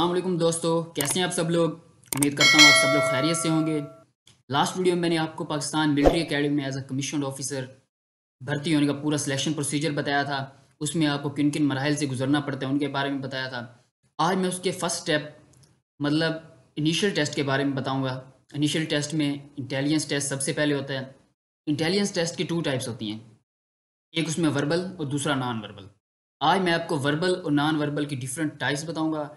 अस्सलामुअलैकुम दोस्तों, कैसे हैं आप सब लोग। उम्मीद करता हूँ आप सब लोग खैरियत से होंगे। लास्ट वीडियो में मैंने आपको पाकिस्तान मिलिट्री एकेडमी में एज अ कमीशन ऑफिसर भर्ती होने का पूरा सिलेक्शन प्रोसीजर बताया था। उसमें आपको किन किन मराहल से गुजरना पड़ता है उनके बारे में बताया था। आज मैं उसके फर्स्ट स्टेप मतलब इनिशियल टेस्ट के बारे में बताऊँगा। इनिशियल टेस्ट में इंटेलिजेंस टेस्ट सबसे पहले होता है। इंटेलिजेंस टेस्ट की टू टाइप्स होती हैं, एक उसमें वर्बल और दूसरा नॉन वर्बल। आज मैं आपको वर्बल और नॉन वर्बल की डिफरेंट टाइप्स बताऊंगा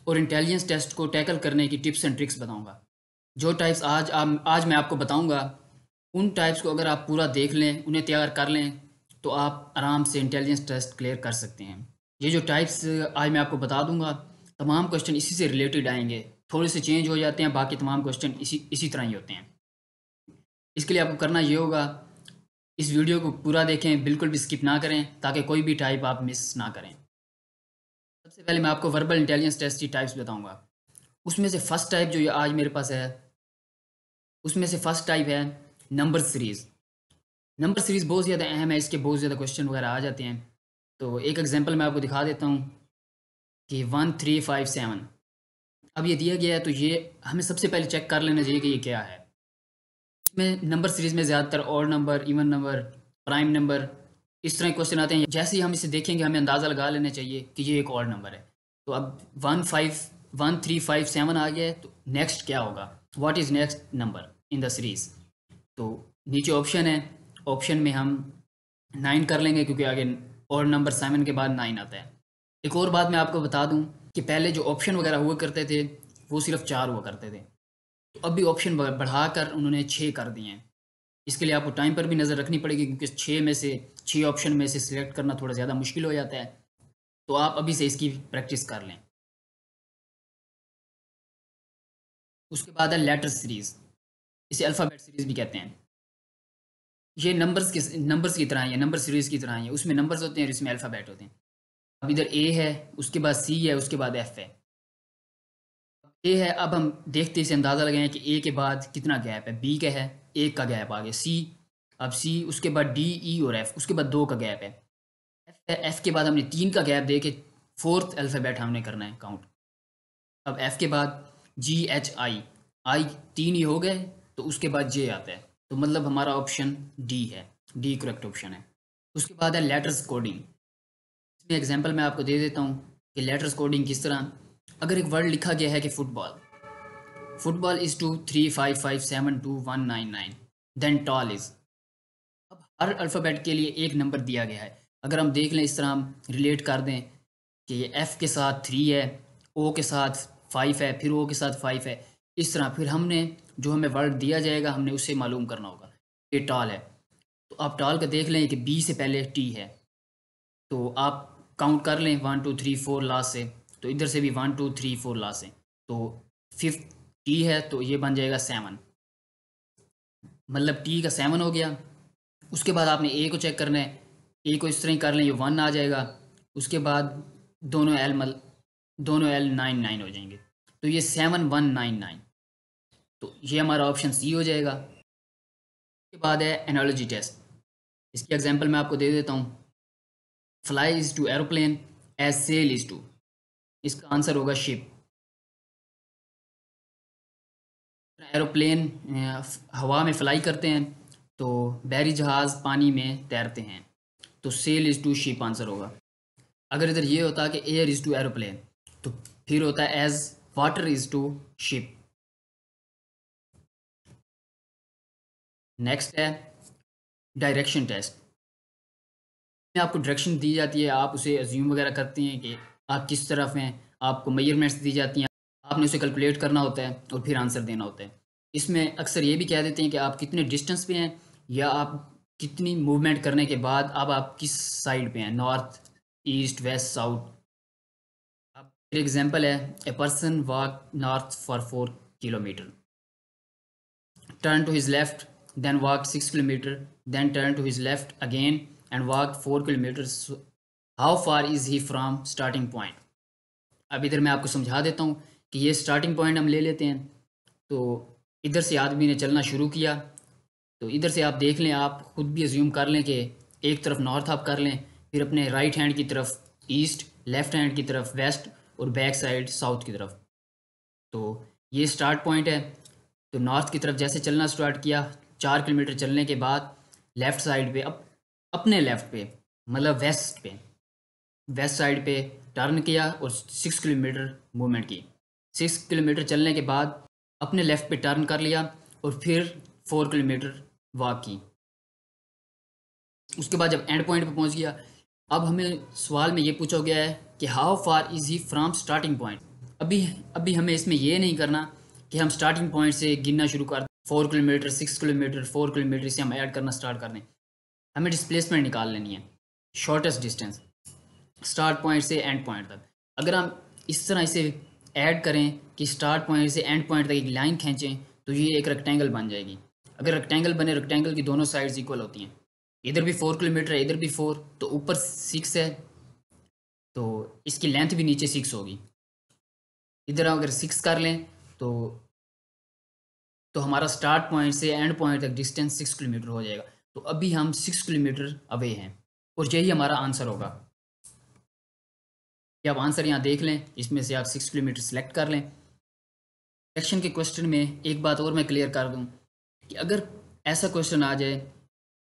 और इंटेलिजेंस टेस्ट को टैकल करने की टिप्स एंड ट्रिक्स बताऊंगा। जो टाइप्स आज मैं आपको बताऊंगा, उन टाइप्स को अगर आप पूरा देख लें, उन्हें तैयार कर लें, तो आप आराम से इंटेलिजेंस टेस्ट क्लियर कर सकते हैं। ये जो टाइप्स आज मैं आपको बता दूंगा, तमाम क्वेश्चन इसी से रिलेटेड आएंगे। थोड़े से चेंज हो जाते हैं, बाकी तमाम क्वेश्चन इसी इसी तरह ही होते हैं। इसके लिए आपको करना ये होगा, इस वीडियो को पूरा देखें, बिल्कुल भी स्किप ना करें ताकि कोई भी टाइप आप मिस ना करें। सबसे पहले मैं आपको वर्बल इंटेलिजेंस टेस्ट की टाइप्स बताऊंगा। उसमें से फर्स्ट टाइप जो ये आज मेरे पास है, उसमें से फर्स्ट टाइप है नंबर सीरीज़। नंबर सीरीज़ बहुत ज़्यादा अहम है, इसके बहुत ज़्यादा क्वेश्चन वगैरह आ जाते हैं। तो एक एग्जांपल मैं आपको दिखा देता हूँ कि 1357 अब ये दिया गया है, तो ये हमें सबसे पहले चेक कर लेना चाहिए कि ये क्या है। इसमें नंबर सीरीज़ में ज़्यादातर odd number, even number, prime number, इस तरह के क्वेश्चन आते हैं। जैसे ही हम इसे देखेंगे हमें अंदाज़ा लगा लेना चाहिए कि ये एक ऑड नंबर है। तो अब 1357 आ गया है, तो नेक्स्ट क्या होगा, what is next number in the series. तो नीचे ऑप्शन है, ऑप्शन में हम 9 कर लेंगे क्योंकि आगे ऑड नंबर 7 के बाद 9 आता है। एक और बात मैं आपको बता दूं कि पहले जो ऑप्शन वगैरह हुआ करते थे वो सिर्फ 4 हुआ करते थे, तो अब भी ऑप्शन बढ़ाकर उन्होंने 6 कर दिए हैं। इसके लिए आपको टाइम पर भी नज़र रखनी पड़ेगी क्योंकि 6 ऑप्शन में से सिलेक्ट करना थोड़ा ज़्यादा मुश्किल हो जाता है। तो आप अभी से इसकी प्रैक्टिस कर लें। उसके बाद है लेटर सीरीज़, इसे अल्फ़ाबेट सीरीज़ भी कहते हैं। ये नंबर्स की तरह है, नंबर सीरीज़ की तरह है। उसमें नंबर्स होते हैं और इसमें अल्फ़ाबेट होते हैं। अब इधर ए है, उसके बाद सी है, उसके बाद एफ है। ए है, अब हम देखते इसे अंदाज़ा लगाएं कि ए के बाद कितना गैप है। बी का है, एक का गैप आ गया। सी, अब सी, उसके बाद डी, ई और एफ, उसके बाद 2 का गैप है। एफ है, एफ के बाद हमने 3 का गैप दे के फोर्थ अल्फ़ाबेट हमने करना है काउंट। अब एफ के बाद जी, एच, आई, आई 3 ही हो गए, तो उसके बाद जे आता है। तो मतलब हमारा ऑप्शन डी है, डी करेक्ट ऑप्शन है। उसके बाद है लेटर्स कोडिंग। इसमें एग्जांपल मैं आपको दे देता हूँ कि लेटर्स कोडिंग किस तरह। अगर एक वर्ड लिखा गया है कि football, football is to 35572 199, then tall is. अब हर अल्फ़ाबेट के लिए एक नंबर दिया गया है। अगर हम देख लें, इस तरह हम रिलेट कर दें कि ये एफ़ के साथ 3 है, ओ के साथ 5 है, फिर ओ के साथ 5 है। इस तरह फिर हमने जो हमें वर्ड दिया जाएगा हमने उससे मालूम करना होगा। ये टॉल है, तो आप टॉल का देख लें कि बी से पहले टी है, तो आप काउंट कर लें 1 2 3 4 लास्ट से। तो इधर से भी 1 2 3 4 लास्ट से, तो फिफ्थ टी है, तो ये बन जाएगा 7। मतलब टी का 7 हो गया। उसके बाद आपने ए को चेक करना है। ए को इस तरह ही कर लें, ये 1 आ जाएगा। उसके बाद दोनों एल 9 9 हो जाएंगे, तो ये 7199। तो ये हमारा ऑप्शन सी हो जाएगा। उसके बाद है एनालॉजी टेस्ट। इसकी एग्जांपल मैं आपको दे देता हूँ। Fly is to aeroplane as sail is to, इसका आंसर होगा शिप। एरोप्लेन हवा में फ्लाई करते हैं, तो बहरी जहाज़ पानी में तैरते हैं, तो sail is to ship answer होगा। अगर इधर ये होता कि एयर इज़ टू एरोप्लेन, तो फिर होता है as water is to ship. Next है डायरेक्शन टेस्ट। में आपको डायरेक्शन दी जाती है, आप उसे अज्यूम वगैरह करते हैं कि आप किस तरफ हैं। आपको मेजरमेंट्स दी जाती हैं, आपने उसे कैलकुलेट करना होता है और फिर आंसर देना होता है। इसमें अक्सर ये भी कह देते हैं कि आप कितने डिस्टेंस पे हैं, या आप कितनी मूवमेंट करने के बाद अब आप किस साइड पे हैं, नॉर्थ, ईस्ट, वेस्ट, साउथ। अब एग्जांपल है, a person walk north for 4 kilometre, turn to his left, then walked 6 kilometers, then turned to his left again and walked 4 kilometers. So, how far is he from starting point? अब इधर मैं आपको समझा देता हूँ कि ये स्टार्टिंग पॉइंट हम ले लेते हैं। तो इधर से आदमी ने चलना शुरू किया, तो इधर से आप देख लें, आप खुद भी अज्यूम कर लें कि एक तरफ नॉर्थ आप कर लें, फिर अपने राइट हैंड की तरफ ईस्ट, लेफ़्ट हैंड की तरफ वेस्ट, और बैक साइड साउथ की तरफ। तो ये स्टार्ट पॉइंट है। तो नॉर्थ की तरफ जैसे चलना स्टार्ट किया, 4 किलोमीटर चलने के बाद लेफ़्ट साइड पे अपने लेफ़्ट पे मतलब वेस्ट साइड पे टर्न किया और 6 किलोमीटर मूवमेंट की। 6 किलोमीटर चलने के बाद अपने लेफ़्ट पे टर्न कर लिया और फिर 4 किलोमीटर वॉक की। उसके बाद जब एंड पॉइंट पे पहुंच गया, अब हमें सवाल में ये पूछा गया है कि how far is he from starting point. अभी अभी हमें इसमें ये नहीं करना कि हम स्टार्टिंग पॉइंट से गिनना शुरू कर दें, 4 किलोमीटर, 6 किलोमीटर, 4 किलोमीटर से हम ऐड करना स्टार्ट कर दें। हमें डिस्प्लेसमेंट निकाल लेनी है, शॉर्टेस्ट डिस्टेंस स्टार्ट पॉइंट से एंड पॉइंट तक। अगर हम इस तरह इसे ऐड करें कि स्टार्ट पॉइंट से एंड पॉइंट तक एक लाइन खींचें तो ये एक रेक्टेंगल बन जाएगी। अगर रेक्टेंगल बने, रेक्टेंगल की दोनों साइड्स इक्वल होती हैं, इधर भी 4 किलोमीटर है, इधर भी 4, तो ऊपर 6 है तो इसकी लेंथ भी नीचे 6 होगी। इधर अगर 6 कर लें तो हमारा स्टार्ट पॉइंट से एंड पॉइंट तक डिस्टेंस 6 किलोमीटर हो जाएगा। तो अभी हम 6 किलोमीटर अवे हैं और यही हमारा आंसर होगा। कि आप आंसर यहाँ देख लें, इसमें से आप 6 किलोमीटर सेलेक्ट कर लें। सेक्शन के क्वेश्चन में एक बात और मैं क्लियर कर दूँ कि अगर ऐसा क्वेश्चन आ जाए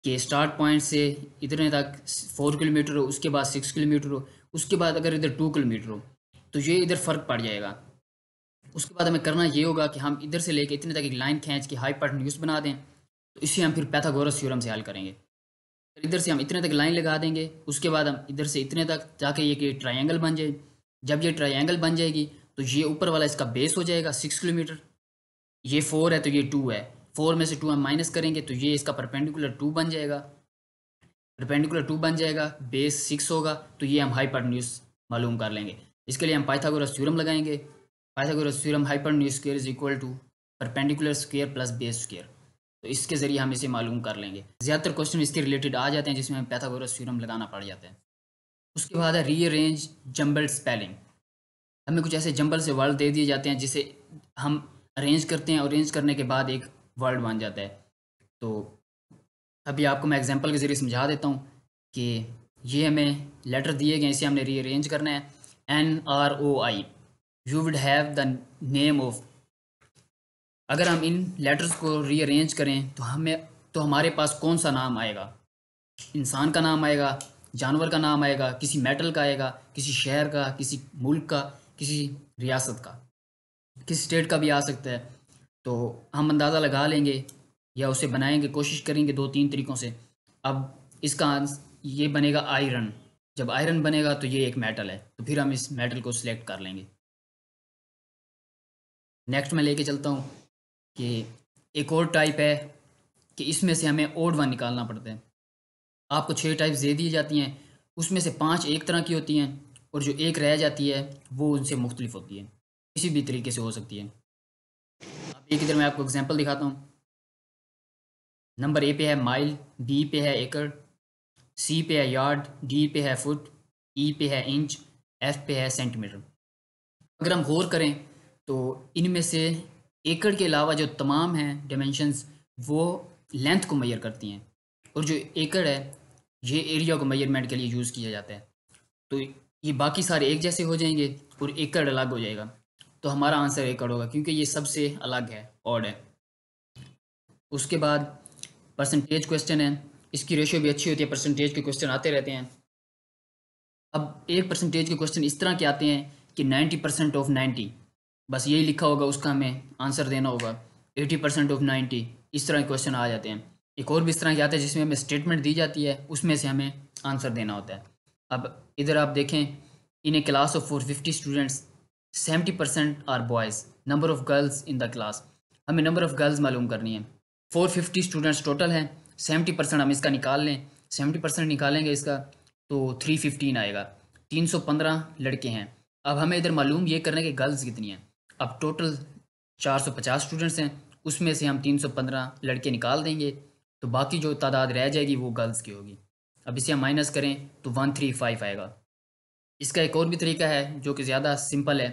कि स्टार्ट पॉइंट से इतने तक 4 किलोमीटर हो, उसके बाद 6 किलोमीटर हो, उसके बाद अगर इधर 2 किलोमीटर हो, तो ये इधर फ़र्क पड़ जाएगा। उसके बाद हमें करना ये होगा कि हम इधर से लेके इतने तक एक लाइन खींच के हाइपोटेन्यूज बना दें। तो इसे हम फिर पाइथागोरस थ्योरम से हल करेंगे। इधर से हम इतने तक लाइन लगा देंगे, उसके बाद हम इधर से इतने तक जाके ये ट्रायंगल बन जाए। जब ये ट्रायंगल बन जाएगी तो ये ऊपर वाला इसका बेस हो जाएगा 6 किलोमीटर। ये 4 है तो ये 2 है, 4 में से 2 हम माइनस करेंगे तो ये इसका परपेंडिकुलर 2 बन जाएगा। परपेंडिकुलर 2 बन जाएगा, बेस 6 होगा, तो ये हम हाइपोटेन्यूज मालूम कर लेंगे। इसके लिए हम पाइथागोरस थ्योरम लगाएंगे। Pythagoras theorem hypotenuse square is equal to perpendicular square plus base square. तो इसके ज़रिए हम इसे मालूम कर लेंगे। ज़्यादातर क्वेश्चन इसके रिलेटेड आ जाते हैं जिसमें हमें पाइथागोरस थ्योरम लगाना पड़ जाता है। उसके बाद है रीअरेंज जंबल्ड स्पेलिंग। हमें कुछ ऐसे जंबल से वर्ड दे दिए जाते हैं जिसे हम अरेंज करते हैं और अरेंज करने के बाद एक वर्ड बन जाता है। तो अभी आपको मैं एग्जांपल के ज़रिए समझा देता हूँ कि ये हमें लेटर दिए गए, इसे हमने रीअरेंज करना है। NROI, you would have the name of. अगर हम इन लेटर्स को रीअरेंज करें तो हमारे पास कौन सा नाम आएगा? इंसान का नाम आएगा, जानवर का नाम आएगा, किसी मेटल का आएगा, किसी शहर का, किसी मुल्क का, किसी रियासत का, किसी स्टेट का भी आ सकता है। तो हम अंदाज़ा लगा लेंगे या उसे बनाएंगे, कोशिश करेंगे 2-3 तरीक़ों से। अब इसका ये बनेगा आयरन। जब आयरन बनेगा तो ये एक मेटल है, तो फिर हम इस मेटल को सिलेक्ट कर लेंगे। नेक्स्ट मैं लेके चलता हूँ कि एक और टाइप है कि इसमें से हमें ओड वन निकालना पड़ता है। आपको 6 टाइप्स दे दी जाती हैं, उसमें से 5 एक तरह की होती हैं और जो एक रह जाती है वो उनसे मुख्तलिफ होती है, किसी भी तरीके से हो सकती है। अब एक इधर मैं आपको एग्जांपल दिखाता हूँ। नंबर ए पे है माइल, बी पे है एकड़, सी पे है यार्ड, डी पे है फुट, ई पे है इंच, एफ पे है सेंटीमीटर। अगर हम गौर करें तो इनमें से एकड़ के अलावा जो तमाम हैं डायमेंशंस वो लेंथ को मेजर करती हैं, और जो एकड़ है ये एरिया को मेजरमेंट के लिए यूज़ किया जाता है। तो ये बाकी सारे एक जैसे हो जाएंगे और एकड़ अलग हो जाएगा। तो हमारा आंसर एकड़ होगा क्योंकि ये सबसे अलग है, ऑड है। उसके बाद परसेंटेज क्वेश्चन है, इसकी रेशियो भी अच्छी होती है, परसेंटेज के क्वेश्चन आते रहते हैं। अब एक परसेंटेज के क्वेश्चन इस तरह के आते हैं कि 90% ऑफ 90, बस यही लिखा होगा, उसका हमें आंसर देना होगा। 80% ऑफ 90, इस तरह के क्वेश्चन आ जाते हैं। एक और भी इस तरह के आते हैं जिसमें हमें स्टेटमेंट दी जाती है, उसमें से हमें आंसर देना होता है। अब इधर आप देखें, in a class of 450 students 70% are boys, number of girls in the class. हमें नंबर ऑफ गर्ल्स मालूम करनी है। 450 स्टूडेंट्स टोटल हैं, 70% हम इसका निकाल लें। 70% निकालेंगे इसका तो 315 आएगा। 315 लड़के हैं। अब हमें इधर मालूम ये करना है कि गर्ल्स कितनी हैं। अब टोटल 450 स्टूडेंट्स हैं, उसमें से हम 315 लड़के निकाल देंगे तो बाकी जो तादाद रह जाएगी वो गर्ल्स की होगी। अब इसे हम माइनस करें तो 135 आएगा। इसका एक और भी तरीका है जो कि ज़्यादा सिंपल है।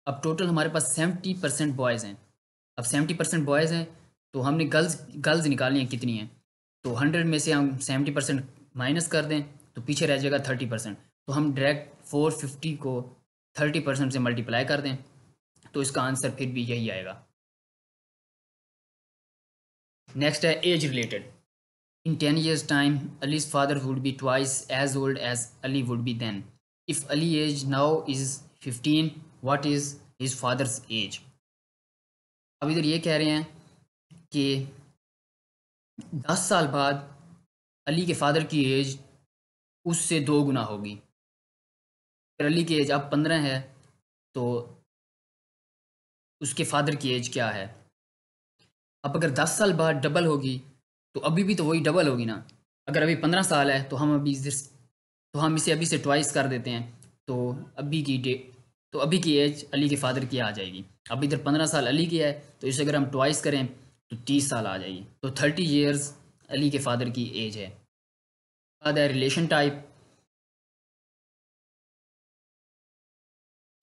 अब टोटल हमारे पास 70% बॉयज़ हैं। अब 70% बॉयज़ हैं तो हमने गर्ल्स निकालनी है कितनी हैं। तो 100 में से हम 70% माइनस कर दें तो पीछे रह जाएगा 30%। तो हम डायरेक्ट 450 को 30% से मल्टीप्लाई कर दें तो इसका आंसर फिर भी यही आएगा। नेक्स्ट है age related. In 10 years time Ali's father would be twice as old as Ali would be then. If Ali age now is 15, what is his father's age. अब इधर ये कह रहे हैं कि 10 साल बाद अली के फादर की एज उससे 2 गुना होगी। अगर अली की एज अब 15 है तो उसके फादर की एज क्या है। अब अगर 10 साल बाद डबल होगी तो अभी भी तो वही डबल होगी ना। अगर अभी 15 साल है तो हम इसे अभी से ट्वाइस कर देते हैं तो अभी की डेट तो अभी की एज अली के फादर की आ जाएगी। अब इधर 15 साल अली की है तो इसे अगर हम ट्वाइस करें तो 30 साल आ जाएगी। तो 30 ईयर्स अली के फादर की एज है। बाद है रिलेशन टाइप।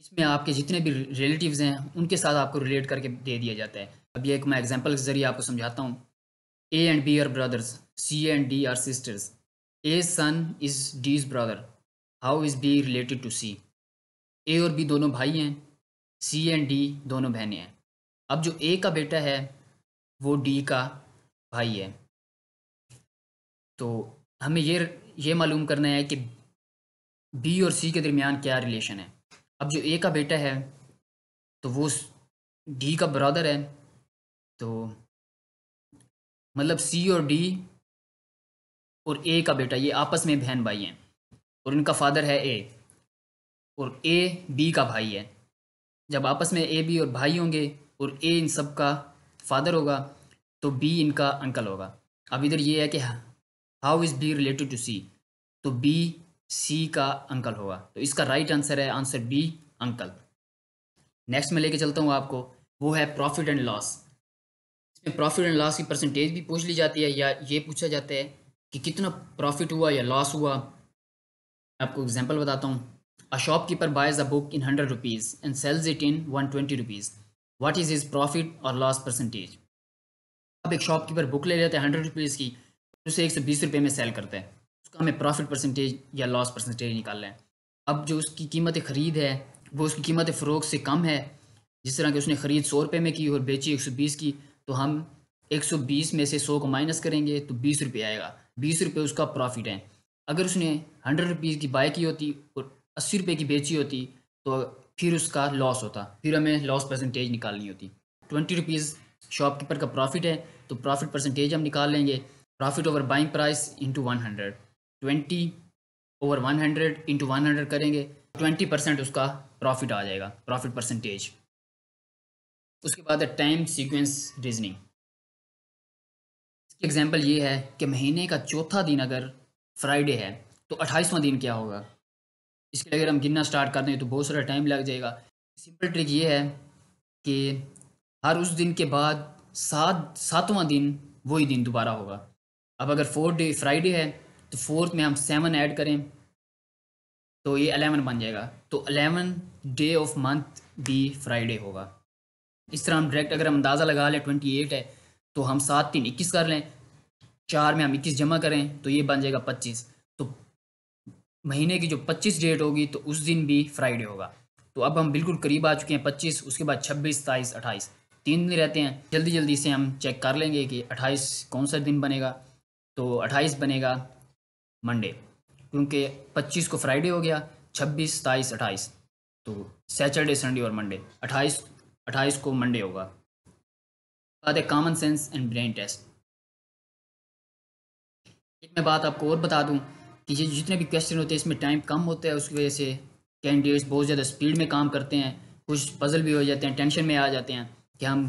इसमें आपके जितने भी रिलेटिव्स हैं उनके साथ आपको रिलेट करके दे दिया जाता है। अब ये एक मैं एग्जांपल के ज़रिए आपको समझाता हूँ। A and B are brothers, C and D are sisters, A son is D's brother, how is B related to C. A और बी दोनों भाई हैं, सी एंड डी दोनों बहनें हैं। अब जो ए का बेटा है वो डी का भाई है। तो हमें ये मालूम करना है कि बी और सी के दरमियान क्या रिलेशन है। अब जो ए का बेटा है तो वो डी का ब्रदर है। तो मतलब सी और डी और ए का बेटा ये आपस में बहन भाई हैं और इनका फादर है ए और ए बी का भाई है। जब आपस में ए बी और भाई होंगे और ए इन सब का फादर होगा तो बी इनका अंकल होगा। अब इधर ये है कि how is B related to C, तो बी सी का अंकल होगा। तो इसका राइट आंसर है आंसर बी, अंकल। नेक्स्ट मैं लेके चलता हूँ आपको, वो है प्रॉफिट एंड लॉस। इसमें प्रॉफिट एंड लॉस की परसेंटेज भी पूछ ली जाती है या ये पूछा जाता है कि कितना प्रॉफिट हुआ या लॉस हुआ। आपको एग्जांपल बताता हूँ। A shopkeeper buys a book in 100 rupees and sells it in 120 rupees, what is his profit और लॉस परसेंटेज। अब एक शॉपकीपर बुक ले लेता है 100 रुपीज़ की, उसे 120 रुपये में सेल करता है। उसका हमें प्रॉफिट परसेंटेज या लॉस परसेंटेज निकालना है। अब जो उसकी कीमत ख़रीद है वो उसकी कीमत फ़रोख्त से कम है। जिस तरह कि उसने ख़रीद 100 रुपये में की और बेची 120 की, तो हम 120 में से 100 को माइनस करेंगे तो 20 रुपये आएगा। 20 रुपये उसका प्रॉफिट है। अगर उसने 100 रुपीज़ की बाय की होती और 80 रुपये की बेची होती तो फिर उसका लॉस होता, फिर हमें लॉस परसेंटेज निकालनी होती। 20 रुपीज़ शॉपकीपर का प्रॉफिट है तो प्रॉफिट परसेंटेज हम निकाल लेंगे। Profit over buying price into 100, 20 over 100 into 100 करेंगे 20% उसका प्रॉफिट आ जाएगा, प्रॉफिट परसेंटेज। उसके बाद है टाइम सीक्वेंस रीजनिंग। इसकी एग्जांपल ये है कि महीने का चौथा दिन अगर फ्राइडे है तो 28वां दिन क्या होगा। इसके लिए अगर हम गिनना स्टार्ट कर दें तो बहुत सारा टाइम लग जाएगा। सिंपल ट्रिक ये है कि हर उस दिन के बाद सातवां दिन वही दिन दोबारा होगा। अब अगर 4 डे फ्राइडे है तो फोर्थ में हम 7 ऐड करें तो ये 11 बन जाएगा। तो 11 डे ऑफ मंथ भी फ्राइडे होगा। इस तरह हम डायरेक्ट अगर हम अंदाज़ा लगा लें 28 है तो हम 7 3 21 कर लें, 4 में हम 21 जमा करें तो ये बन जाएगा 25। तो महीने की जो 25 डेट होगी तो उस दिन भी फ्राइडे होगा। तो अब हम बिल्कुल करीब आ चुके हैं 25, उसके बाद 26 27 28 3 दिन रहते हैं। जल्दी जल्दी से हम चेक कर लेंगे कि 28 कौन सा दिन बनेगा। तो 28 बनेगा मंडे, क्योंकि 25 को फ्राइडे हो गया, 26 27 28 तो सैटरडे संडे और मंडे, 28 को मंडे होगा। बाद है common sense and brain test. एक मैं बात आपको और बता दूं कि ये जितने भी क्वेश्चन होते हैं इसमें टाइम कम होता है, उसकी वजह से कैंडिडेट्स बहुत ज़्यादा स्पीड में काम करते हैं। कुछ पजल भी हो जाते हैं, टेंशन में आ जाते हैं कि हम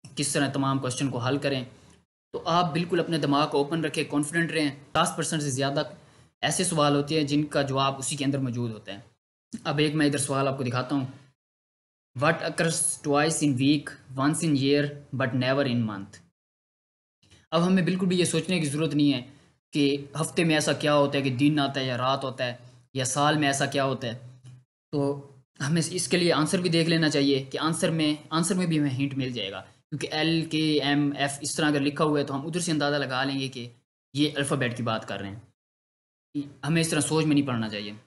किस तरह तमाम क्वेश्चन को हल करें। तो आप बिल्कुल अपने दिमाग को ओपन रखें, कॉन्फिडेंट रहें। 50% से ज़्यादा ऐसे सवाल होते हैं जिनका जवाब उसी के अंदर मौजूद होता है। अब एक मैं इधर सवाल आपको दिखाता हूँ। What occurs twice in week, once in year but never in month. अब हमें बिल्कुल भी ये सोचने की ज़रूरत नहीं है कि हफ्ते में ऐसा क्या होता है कि दिन आता है या रात होता है, या साल में ऐसा क्या होता है। तो हमें इसके लिए आंसर भी देख लेना चाहिए कि आंसर में भी हमें हिंट मिल जाएगा, क्योंकि LKMF इस तरह अगर लिखा हुआ है तो हम उधर से अंदाज़ा लगा लेंगे कि ये अल्फ़ाबेट की बात कर रहे हैं। हमें इस तरह सोच में नहीं पड़ना चाहिए।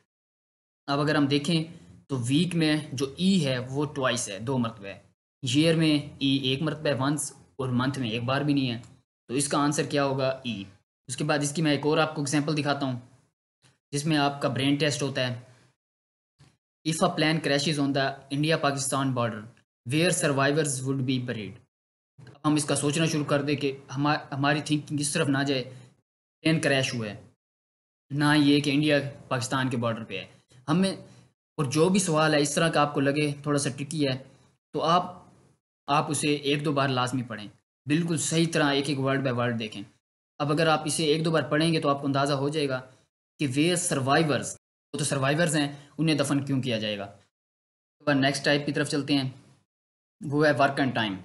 अब अगर हम देखें तो वीक में जो ई है वो ट्वाइस है, 2 मरतबा है। ईयर में ई 1 मरतबा है, वंस, और मंथ में एक बार भी नहीं है। तो इसका आंसर क्या होगा? ई। उसके बाद इसकी मैं एक और आपको एग्जांपल दिखाता हूँ जिसमें आपका ब्रेन टेस्ट होता है। If a plane crashes on the India Pakistan border where survivors would be buried. अब हम इसका सोचना शुरू कर दें कि हमारी थिंकिंग इस तरफ ना जाए, प्लेन क्रैश हुआ है, ना ये कि इंडिया पाकिस्तान के बॉर्डर पे है हमें। और जो भी सवाल है इस तरह का आपको लगे थोड़ा सा ट्रिकी है, तो आप उसे एक दो बार लाजमी पढ़ें, बिल्कुल सही तरह एक एक वर्ड बाय वर्ड देखें। अब अगर आप इसे एक दो बार पढ़ेंगे तो आपको अंदाज़ा हो जाएगा कि वे सर्वाइवर्स, वो तो सर्वाइवर्स हैं, उन्हें दफन क्यों किया जाएगा। तो नेक्स्ट टाइप की तरफ चलते हैं, वो है वर्क एंड टाइम।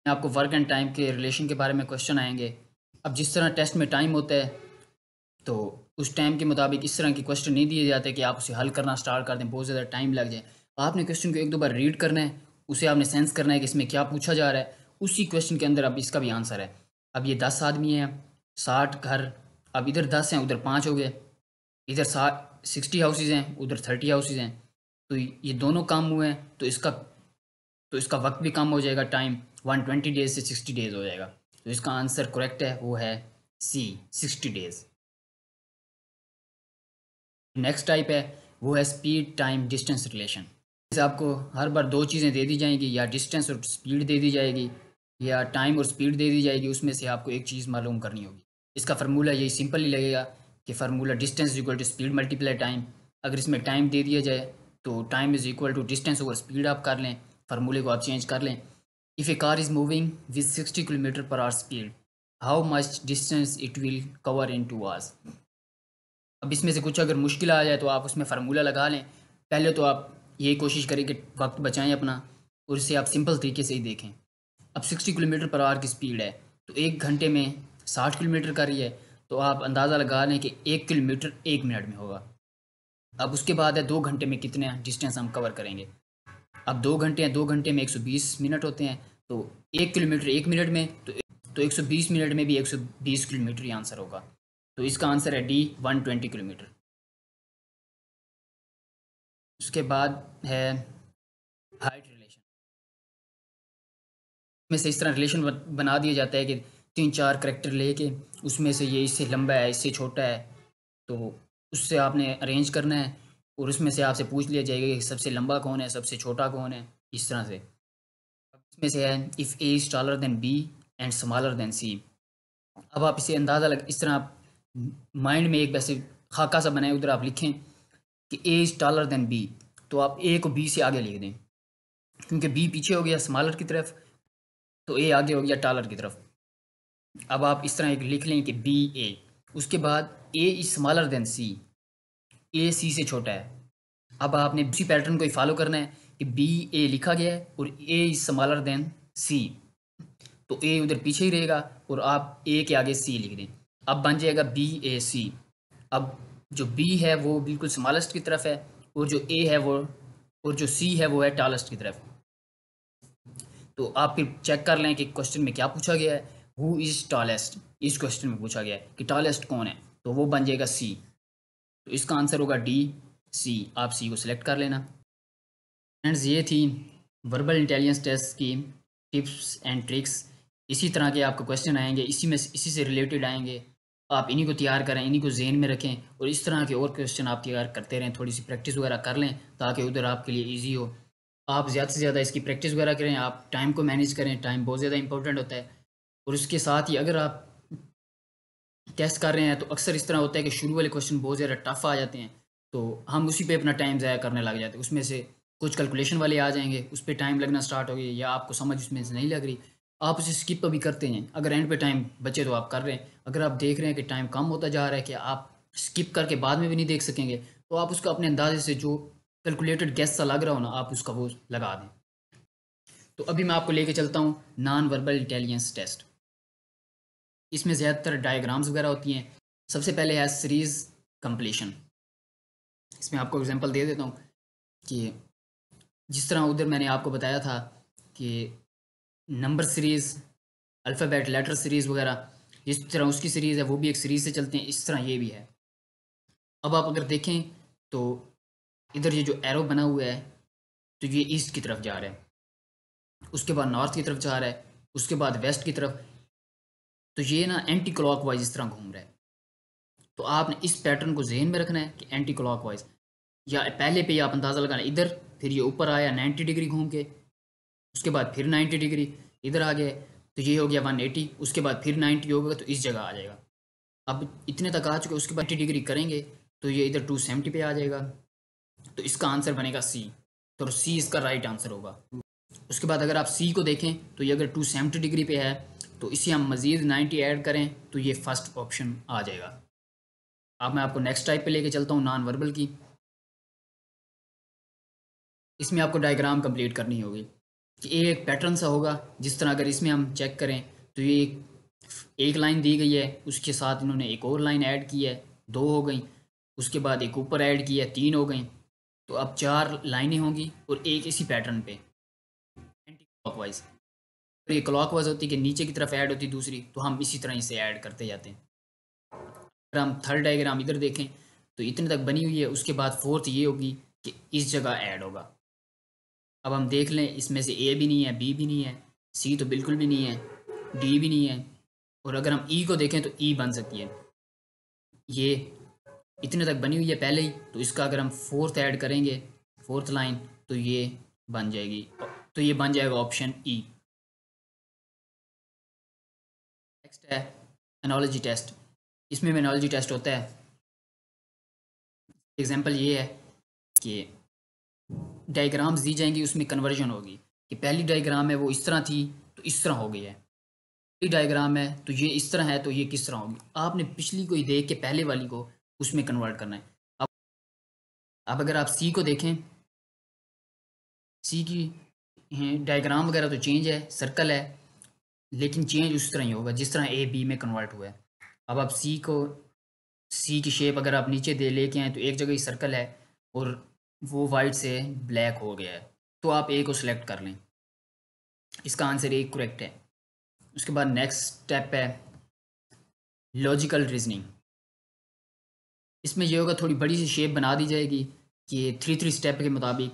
आपको वर्क एंड टाइम के रिलेशन के बारे में क्वेश्चन आएंगे। अब जिस तरह टेस्ट में टाइम होता है, तो उस टाइम के मुताबिक इस तरह के क्वेश्चन नहीं दिए जाते कि आप उसे हल करना स्टार्ट कर दें, बहुत ज़्यादा टाइम लग जाए। आपने क्वेश्चन को एक दो बार रीड करना है, उसे आपने सेंस करना है कि इसमें क्या पूछा जा रहा है, उसी क्वेश्चन के अंदर अब इसका भी आंसर है। अब ये 10 आदमी हैं, 60 घर, अब इधर 10 हैं, उधर 5 हो गए, इधर 60 हाउसेज हैं, उधर 30 हाउसेज हैं, तो ये दोनों काम हुए हैं, तो इसका वक्त भी कम हो जाएगा, टाइम 120 डेज से 60 डेज हो जाएगा। तो इसका आंसर करेक्ट है, वो है सी, 60 डेज। नेक्स्ट टाइप है वो है स्पीड टाइम डिस्टेंस रिलेशन। जैसे आपको हर बार दो चीज़ें दे दी जाएंगी, या डिस्टेंस और स्पीड दे दी जाएगी, या टाइम और स्पीड दे दी जाएगी, उसमें से आपको एक चीज़ मालूम करनी होगी। इसका फार्मूला यही सिंपल ही लगेगा कि formula distance is equal to speed multiply time. अगर इसमें टाइम दे दिया जाए तो time is equal to distance over speed आप कर लें, फार्मूले को आप चेंज कर लें। If a car is moving with 60 kilometre per hour speed, how much distance it will cover in 2 hours. अब इसमें से कुछ अगर मुश्किल आ जाए तो आप उसमें फ़ार्मूला लगा लें। पहले तो आप यही कोशिश करें कि वक्त बचाएं अपना, और इसे आप सिंपल तरीके से ही देखें। अब 60 किलोमीटर पर आवर की स्पीड है, तो 1 घंटे में 60 किलोमीटर कर रही है, तो आप अंदाज़ा लगा लें कि 1 किलोमीटर 1 मिनट में होगा। अब उसके बाद है 2 घंटे में कितने डिस्टेंस हम कवर करेंगे। अब 2 घंटे हैं, 2 घंटे में 120 मिनट होते हैं, तो 1 किलोमीटर 1 मिनट में, तो 120 मिनट में भी 120 किलोमीटर ही आंसर होगा। तो इसका आंसर है डी, 120 किलोमीटर। उसके बाद है हाइट रिलेशन। में से इस तरह रिलेशन बना दिया जाता है कि 3-4 करेक्टर लेके उसमें से ये इससे लंबा है, इससे छोटा है, तो उससे आपने अरेंज करना है, और उसमें से आपसे पूछ लिया जाएगा कि सबसे लंबा कौन है, सबसे छोटा कौन है, इस तरह से। अब इसमें से है if A is taller than B and smaller than C. अब आप इसे अंदाज़ा लग इस तरह आप माइंड में एक वैसे खाका सा बनाए, उधर आप लिखें कि A is taller than B, तो आप ए को बी से आगे लिख दें, क्योंकि बी पीछे हो गया स्मॉलर की तरफ, तो ए आगे हो गया टॉलर की तरफ। अब आप इस तरह एक लिख लें कि बी ए, उसके बाद ए इज स्मॉलर देन सी, ए सी से छोटा है। अब आपने उसी पैटर्न को ही फॉलो करना है कि बी ए लिखा गया है और ए इज स्मॉलर देन सी, तो ए उधर पीछे ही रहेगा और आप ए के आगे सी लिख दें। अब बन जाएगा बी ए सी। अब जो बी है वो बिल्कुल स्मॉलेस्ट की तरफ है, और जो ए है वो, और जो सी है वो है टॉलेस्ट की तरफ। तो आप फिर चेक कर लें कि क्वेश्चन में क्या पूछा गया है। हु इज़ टॉलेस्ट, इस क्वेश्चन में पूछा गया है कि टॉलेस्ट कौन है, तो वो बन जाएगा सी। तो इसका आंसर होगा डी, सी। आप सी को सिलेक्ट कर लेना। फ्रेंड्स, ये थी वर्बल इंटेलिजेंस टेस्ट की टिप्स एंड ट्रिक्स। इसी तरह के आपको क्वेश्चन आएंगे, इसी से रिलेटेड आएंगे। आप इन्हीं को तैयार करें, इन्हीं को जहन में रखें, और इस तरह के और क्वेश्चन आप तैयार करते रहें, थोड़ी सी प्रैक्टिस वगैरह कर लें ताकि उधर आपके लिए ईजी हो। आप ज़्यादा से ज़्यादा इसकी प्रैक्टिस वगैरह करें, आप टाइम को मैनेज करें, टाइम बहुत ज़्यादा इंपॉर्टेंट होता है। और उसके साथ ही अगर आप टेस्ट कर रहे हैं तो अक्सर इस तरह होता है कि शुरू वाले क्वेश्चन बहुत ज़्यादा टफ आ जाते हैं, तो हम उसी पे अपना टाइम ज़ाया करने लग जाते हैं। उसमें से कुछ कैलकुलेशन वाले आ जाएंगे, उस पर टाइम लगना स्टार्ट हो गया, या आपको समझ उसमें से नहीं लग रही, आप उसे स्किप भी करते हैं। अगर एंड पे टाइम बचे तो आप कर रहे हैं, अगर आप देख रहे हैं कि टाइम कम होता जा रहा है कि आप स्किप करके बाद में भी नहीं देख सकेंगे, तो आप उसका अपने अंदाजे से जो कैलकुलेटेड गेस सा लग रहा हो ना, आप उसका वो लगा दें। तो अभी मैं आपको लेके चलता हूँ नॉन वर्बल इंटेलिजेंस टेस्ट। इसमें ज़्यादातर डायग्राम्स वगैरह होती हैं। सबसे पहले है सीरीज़ कंप्लीशन। इसमें आपको एग्जांपल दे देता हूँ कि जिस तरह उधर मैंने आपको बताया था कि number series, alphabet letter series वगैरह, जिस तरह उसकी सीरीज़ है वो भी एक सीरीज़ से चलते हैं, इस तरह ये भी है। अब आप अगर देखें तो इधर ये जो एरो बना हुआ है तो ये ईस्ट की तरफ जा रहा है, उसके बाद नॉर्थ की तरफ जा रहा है, उसके बाद वेस्ट की तरफ। तो ये ना एंटी क्लॉकवाइज इस तरह घूम रहा है। तो आपने इस पैटर्न को जहन में रखना है कि एंटी क्लॉकवाइज, या पहले पे आप अंदाज़ा लगाना इधर, फिर ये ऊपर आया 90 डिग्री घूम के, उसके बाद फिर 90 डिग्री इधर आ गया, तो ये हो गया 180, उसके बाद फिर 90 होगा तो इस जगह आ जाएगा। अब इतने तक आ चुके, उसके बाद 80 डिग्री करेंगे तो ये इधर 270 पे आ जाएगा। तो इसका आंसर बनेगा सी, तो सी इसका राइट आंसर होगा। उसके बाद अगर आप सी को देखें तो ये अगर 270 डिग्री पे है तो इसे हम मज़ीद 90 ऐड करें तो ये फर्स्ट ऑप्शन आ जाएगा। अब मैं आपको नेक्स्ट टाइप पे लेके चलता हूँ, नॉन वर्बल की। इसमें आपको डायग्राम कंप्लीट करनी होगी कि एक पैटर्न सा होगा, जिस तरह अगर इसमें हम चेक करें तो ये एक लाइन दी गई है, उसके साथ इन्होंने एक और लाइन ऐड की है, 2 हो गई, उसके बाद एक ऊपर ऐड किया है, 3 हो गई। तो अब 4 लाइनें होंगी और एक इसी पैटर्न पे एंटी क्लॉकवाइज। तो ये क्लॉकवाइज होती है कि नीचे की तरफ ऐड होती है दूसरी, तो हम इसी तरह इसे ऐड करते जाते हैं। अगर हम थर्ड डायग्राम इधर देखें तो इतने तक बनी हुई है, उसके बाद फोर्थ ये होगी कि इस जगह ऐड होगा। अब हम देख लें, इसमें से ए भी नहीं है, बी भी नहीं है, सी तो बिल्कुल भी नहीं है, डी भी नहीं है, और अगर हम ई को देखें तो ई बन सकती है। ये इतने तक बनी हुई है पहले ही, तो इसका अगर हम फोर्थ ऐड करेंगे, फोर्थ लाइन, तो ये बन जाएगी, तो ये बन जाएगा ऑप्शन ई। नेक्स्ट है एनालॉजी टेस्ट। इसमें एनालॉजी टेस्ट होता है, एग्जांपल ये है कि डायग्राम्स दी जाएंगी, उसमें कन्वर्जन होगी कि पहली डायग्राम है वो इस तरह थी तो इस तरह हो गई है, पहली डायग्राम है तो ये इस तरह है तो ये किस तरह होगी। आपने पिछली को ही देख के पहले वाली को उसमें कन्वर्ट करना है। अब अगर आप सी को देखें, सी की डायग्राम वगैरह तो चेंज है, सर्कल है, लेकिन चेंज उस तरह ही होगा जिस तरह ए बी में कन्वर्ट हुआ है। अब आप सी को, सी की शेप अगर आप नीचे दे लेके आए तो एक जगह ही सर्कल है और वो वाइट से ब्लैक हो गया है, तो आप ए को सिलेक्ट कर लें, इसका आंसर ए करेक्ट है। उसके बाद नेक्स्ट स्टेप है लॉजिकल रीजनिंग। इसमें यह होगा थोड़ी बड़ी सी शेप बना दी जाएगी कि 3 स्टेप के मुताबिक।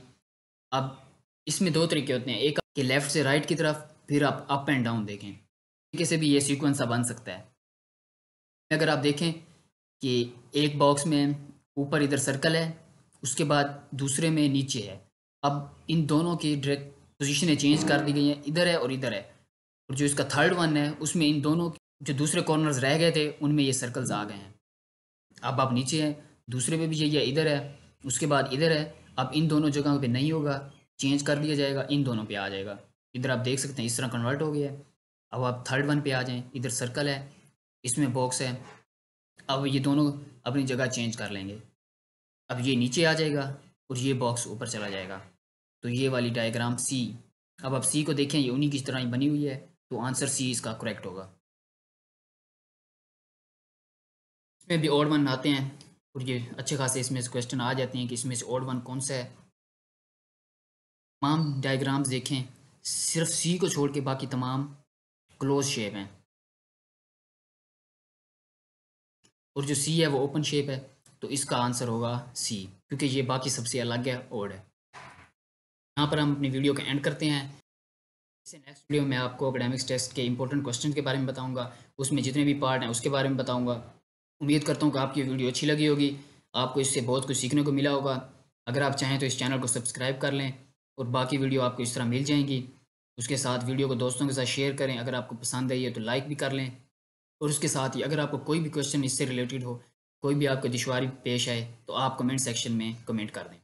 अब इसमें 2 तरीके होते हैं, एक कि लेफ़्ट से राइट की तरफ, फिर आप अप एंड डाउन देखें, तरीके से भी ये सीक्वेंस सा बन सकता है। अगर आप देखें कि एक बॉक्स में ऊपर इधर सर्कल है, उसके बाद दूसरे में नीचे है, अब इन दोनों की डायरेक्ट पोजीशनें चेंज कर दी गई हैं, इधर है और इधर है, और जो इसका थर्ड वन है उसमें इन दोनों जो दूसरे कॉर्नर्स रह गए थे उनमें ये सर्कल्स आ गए हैं। अब आप नीचे हैं, दूसरे में भी यही है, इधर है, उसके बाद इधर है, अब इन दोनों जगहों पे नहीं होगा, चेंज कर दिया जाएगा, इन दोनों पे आ जाएगा। इधर आप देख सकते हैं इस तरह कन्वर्ट हो गया है। अब आप थर्ड वन पे आ जाएं, इधर सर्कल है, इसमें बॉक्स है, अब ये दोनों अपनी जगह चेंज कर लेंगे, अब ये नीचे आ जाएगा और ये बॉक्स ऊपर चला जाएगा। तो ये वाली डायग्राम सी, अब आप सी को देखें, ये उन्हीं की तरह ही बनी हुई है, तो आंसर सी इसका करेक्ट होगा। इसमें भी ऑड वन आते हैं और ये अच्छे खासे इसमें से क्वेश्चन आ जाते हैं कि इसमें से ऑड वन कौन सा है। तमाम डायग्राम्स देखें, सिर्फ सी को छोड़ के बाकी तमाम क्लोज शेप हैं, और जो सी है वो ओपन शेप है, तो इसका आंसर होगा सी, क्योंकि ये बाकी सबसे अलग है, ऑड है। यहाँ पर हम अपनी वीडियो का एंड करते हैं। इससे नेक्स्ट वीडियो में आपको एकेडमिक्स टेस्ट के इंपॉर्टेंट क्वेश्चन के बारे में बताऊंगा, उसमें जितने भी पार्ट हैं उसके बारे में बताऊंगा। उम्मीद करता हूँ कि आपकी वीडियो अच्छी लगी होगी, आपको इससे बहुत कुछ सीखने को मिला होगा। अगर आप चाहें तो इस चैनल को सब्सक्राइब कर लें और बाकी वीडियो आपको इस तरह मिल जाएंगी। उसके साथ वीडियो को दोस्तों के साथ शेयर करें, अगर आपको पसंद आई है तो लाइक भी कर लें। और उसके साथ ही अगर आपको कोई भी क्वेश्चन इससे रिलेटेड हो, कोई भी आपको दुश्वारी पेश आए, तो आप कमेंट सेक्शन में कमेंट कर दें।